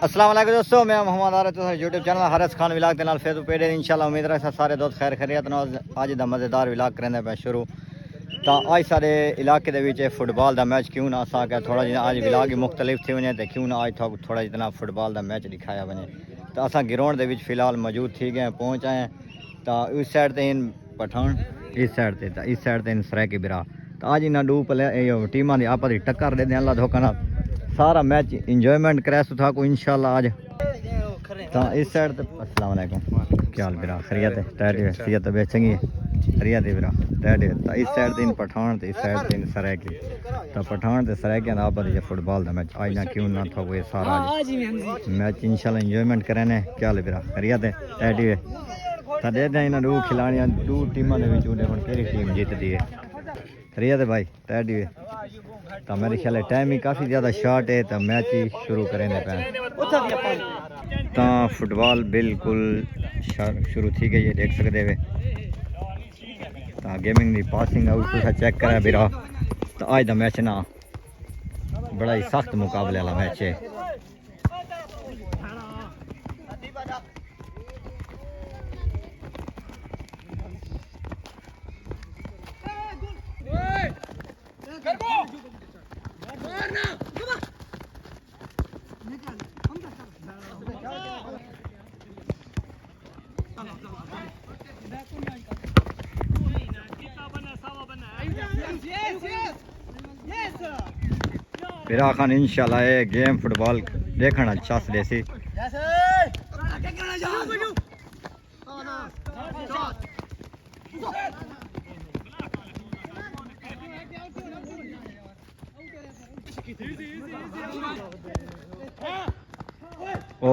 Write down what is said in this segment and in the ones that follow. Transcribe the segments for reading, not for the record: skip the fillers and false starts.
अस्सलाम वालेकुम दोस्तों, मैं Mohammad Arif YouTube channel Haris Khan vlog के नाल फेसबुक पेज इंशाल्लाह उम्मीद रखता सारे दोस्त खैर खैरियत नाल अज दा मज़ेदार विलाग करने पे शुरू। तो अज सारे इलाके दे फुटबॉल का मैच क्यों ना असा के थोड़ा जिहा अज विलाग ही मुख्तलिफ थी वने तो क्यों ना अज थोड़ा जितना फुटबॉल का मैच दिखाया वने। तो असा ग्राउंड के फिलहाल मौजूद थी गए पहुँच आए। तो इस साइड ते पठान, इस साइड ते इस साइड ते सराकी बिरा। तो अज इन्हें दो टीमां की आपस में टक्कर दे अल्लाह धोखा ना सारा मैच इंजॉयमेंट करे था को इंशाल्लाह आज। तो इस साइड ते अस्सलाम वालेकुम, क्या हाल बिरा? खैरियत है? टैडी सीयत तबीयत चंगी है? खैरियत है बिरा? टैडी। तो इस साइड तीन पठान ते इस साइड तीन सराकी। तो पठान ते सराकी आपस में फुटबॉल का मैच आज ना क्यों ना था वो सारा मैच इंशाल्लाह इंजॉयमेंट करें। क्या हाल बिरा? खैरियत है? टैडी है? तो देखते हैं इन्होंने दो खिलाड़ियाँ दो टीमों के केड़ी टीम जीतती है। खैरियत है भाई? टैडी है? तो मेरे ख्याल है टाइम ही काफ़ी ज़्यादा शॉर्ट है तो मैच ही शुरू करेंगे पे। तो फुटबॉल बिल्कुल शुरू थी गई है, देख सकते हो। तो गेमिंग की पासिंग आउट चेक करा बिरा। तो आज का मैच ना बड़ा ही सख्त मुकाबले वाला मैच है। बिरा खान इंशाल्लाह ये गेम फुटबॉल देखना अच्छा देसी। ओ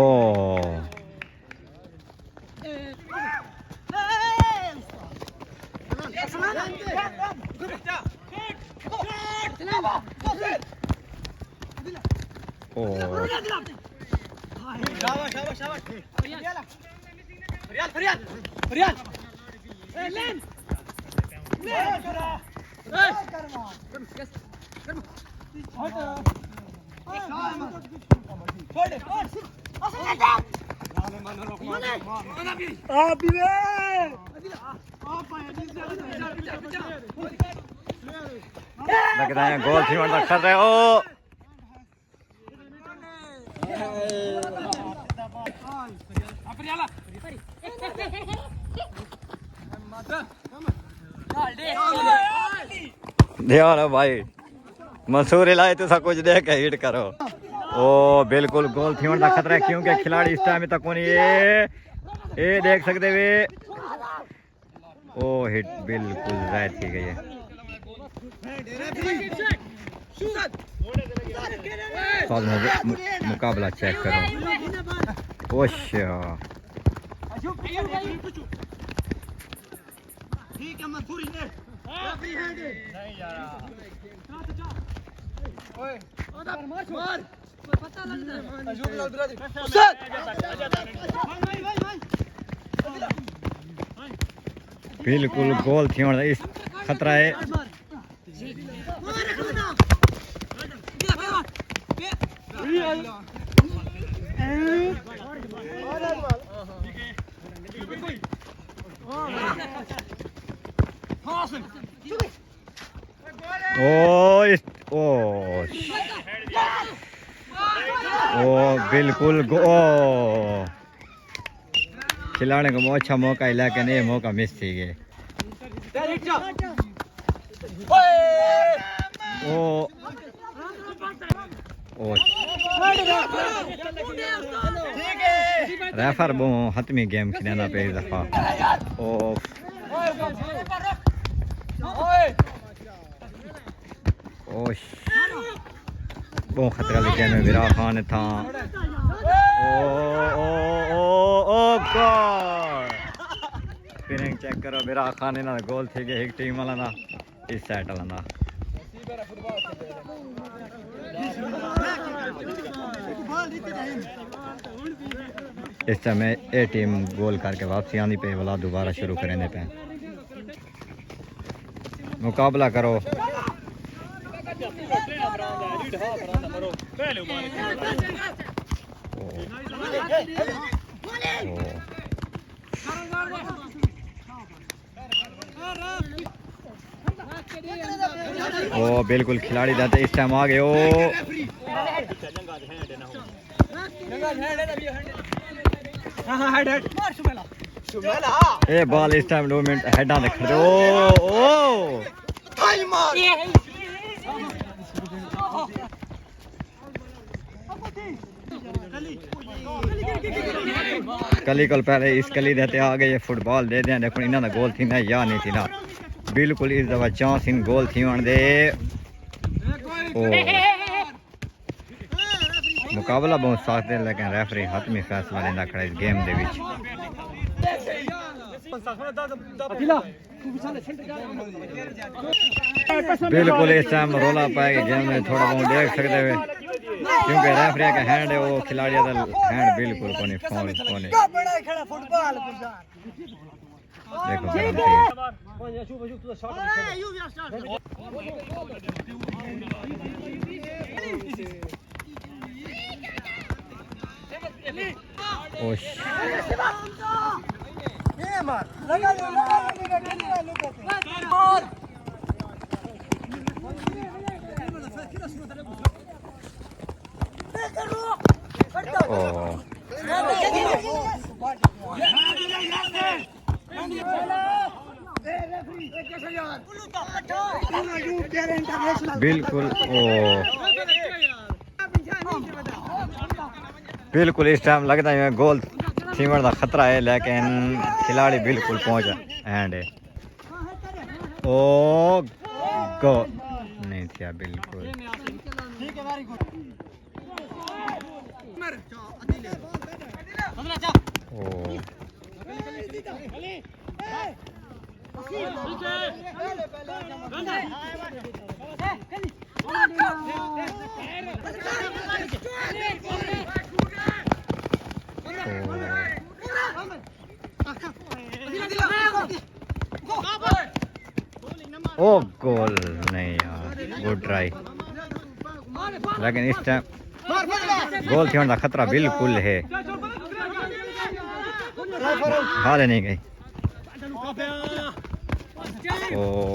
लगता है गोल थी कर रहे हो। ध्यान भाई मंसूर इलाही तुसा कुछ देख के हिट करो। ओ बिल्कुल गोल थी का खतरा है क्योंकि खिलाड़ी इस टाइम तक कोनी ये देख सकते वे। ओ हिट बिल्कुल राइट की गई है। मुकाबला चेक करो। ओशा बिल्कुल गोल थी इस खतरा है। ओ बिल्कुल खिलाने को अच्छा मौका ही लेकिन ये मौका मिस थी गए। रेफर वो हतमी गेम खिलाना पे इस दफा। बहुत खतरा लगे में विरा खान था। फिनिंग चेक करो विरा खान ना गोल थी गए एक टीम वाला ना इस साइड वाला ना। इस समय ये टीम गोल करके वापसी आनी पे वाला दोबारा शुरू करने पे मुकाबला करो। ओ बिल्कुल खिलाड़ी जाते इस टाइम आ गए। ओ ए बॉल इस टाइम 2 मिनट हेडा दे खड़े। ओ कली को पहले इस कली देते आ गए फुटबॉल दे दें। देखो इन्होंने गोल थी ना या नहीं थी ना, बिल्कुल इस दफा चांस इन गोल थी वन दे। मुकाबला बहुत सख्त है लेकिन रेफरी हतमी फैसला लेना खड़ा इस गेम दे विच। बिल्कुल इस टाइम रोला पाएगा गेम में थोड़ा बहुत देख सकते हुए क्योंकि रेफरी का हैंड है वो खिलाड़ी का हैंड बिल्कुल कोनी फोन कोनी। देखो ओश बिल्कुल बिल्कुल इस टाइम लगता है गोल सीमर का खतरा है लेकिन खिलाड़ी बिल्कुल पहुंच हैंड है। ओ गो नहीं था बिल्कुल। ओ गोल नहीं यार, गुड ट्राई लेकिन इस टाइम गोल थी खतरा बिल्कुल है। हार नहीं गई। ओ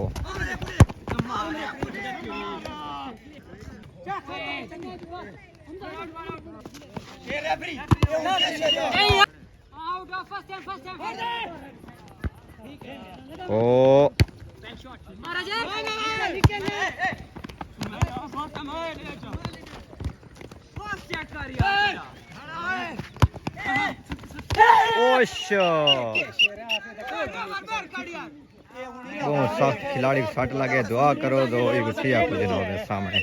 ओ सख्त खिलाड़ी को सट लगे दुआ करो दो कुछ सामने।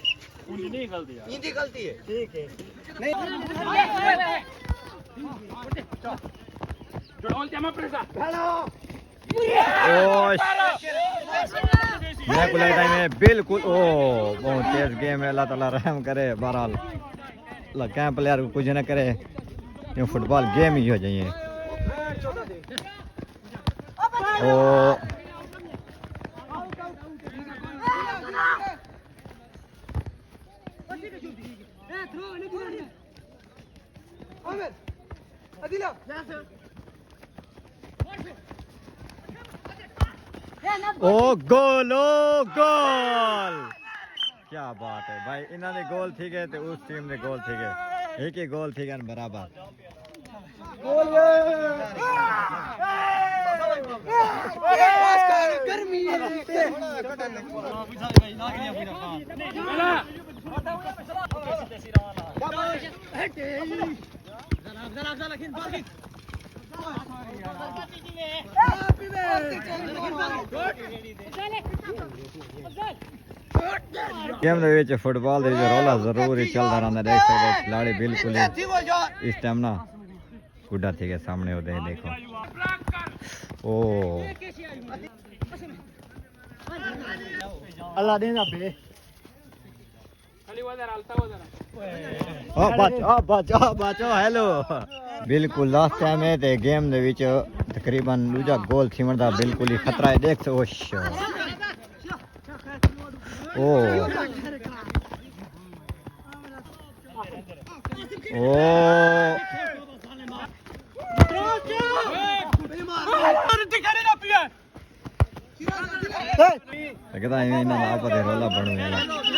बिल्कुल ओ बहुत तेज गेम है। अल्लाह ताला रहम करे। बहरहाल कैंप प्लेयर को कुछ न करे, ये फुटबॉल गेम ही हो जाइए। ओ ओ गोल, ओ गोल, क्या बात है भाई। इन्होंने गोल थी गए तो उस टीम ने गोल थी गए, एक ही गोल थी गए बराबर। गेम दे फुटबॉल दे रोला जरूर ही चलता रहता। देख सकते खिलाड़ी बिल्कुल इस टाइम ना गुड्डा थी गए सामने होते हैं। देखो ओ अल्लाह देना बे बचो हेलो। बिल्कुल लास्ट टाइम है ते गेम दे विच तकरीबन दूजा गोल थीवन दा बिल्कुल ही खतरा है। देख सो ओ ओ ਲੱਗਦਾ ਐਵੇਂ ਇਹਨਾਂ ਦਾ ਆਪਸ ਦੇ ਰੌਲਾ ਬਣੂ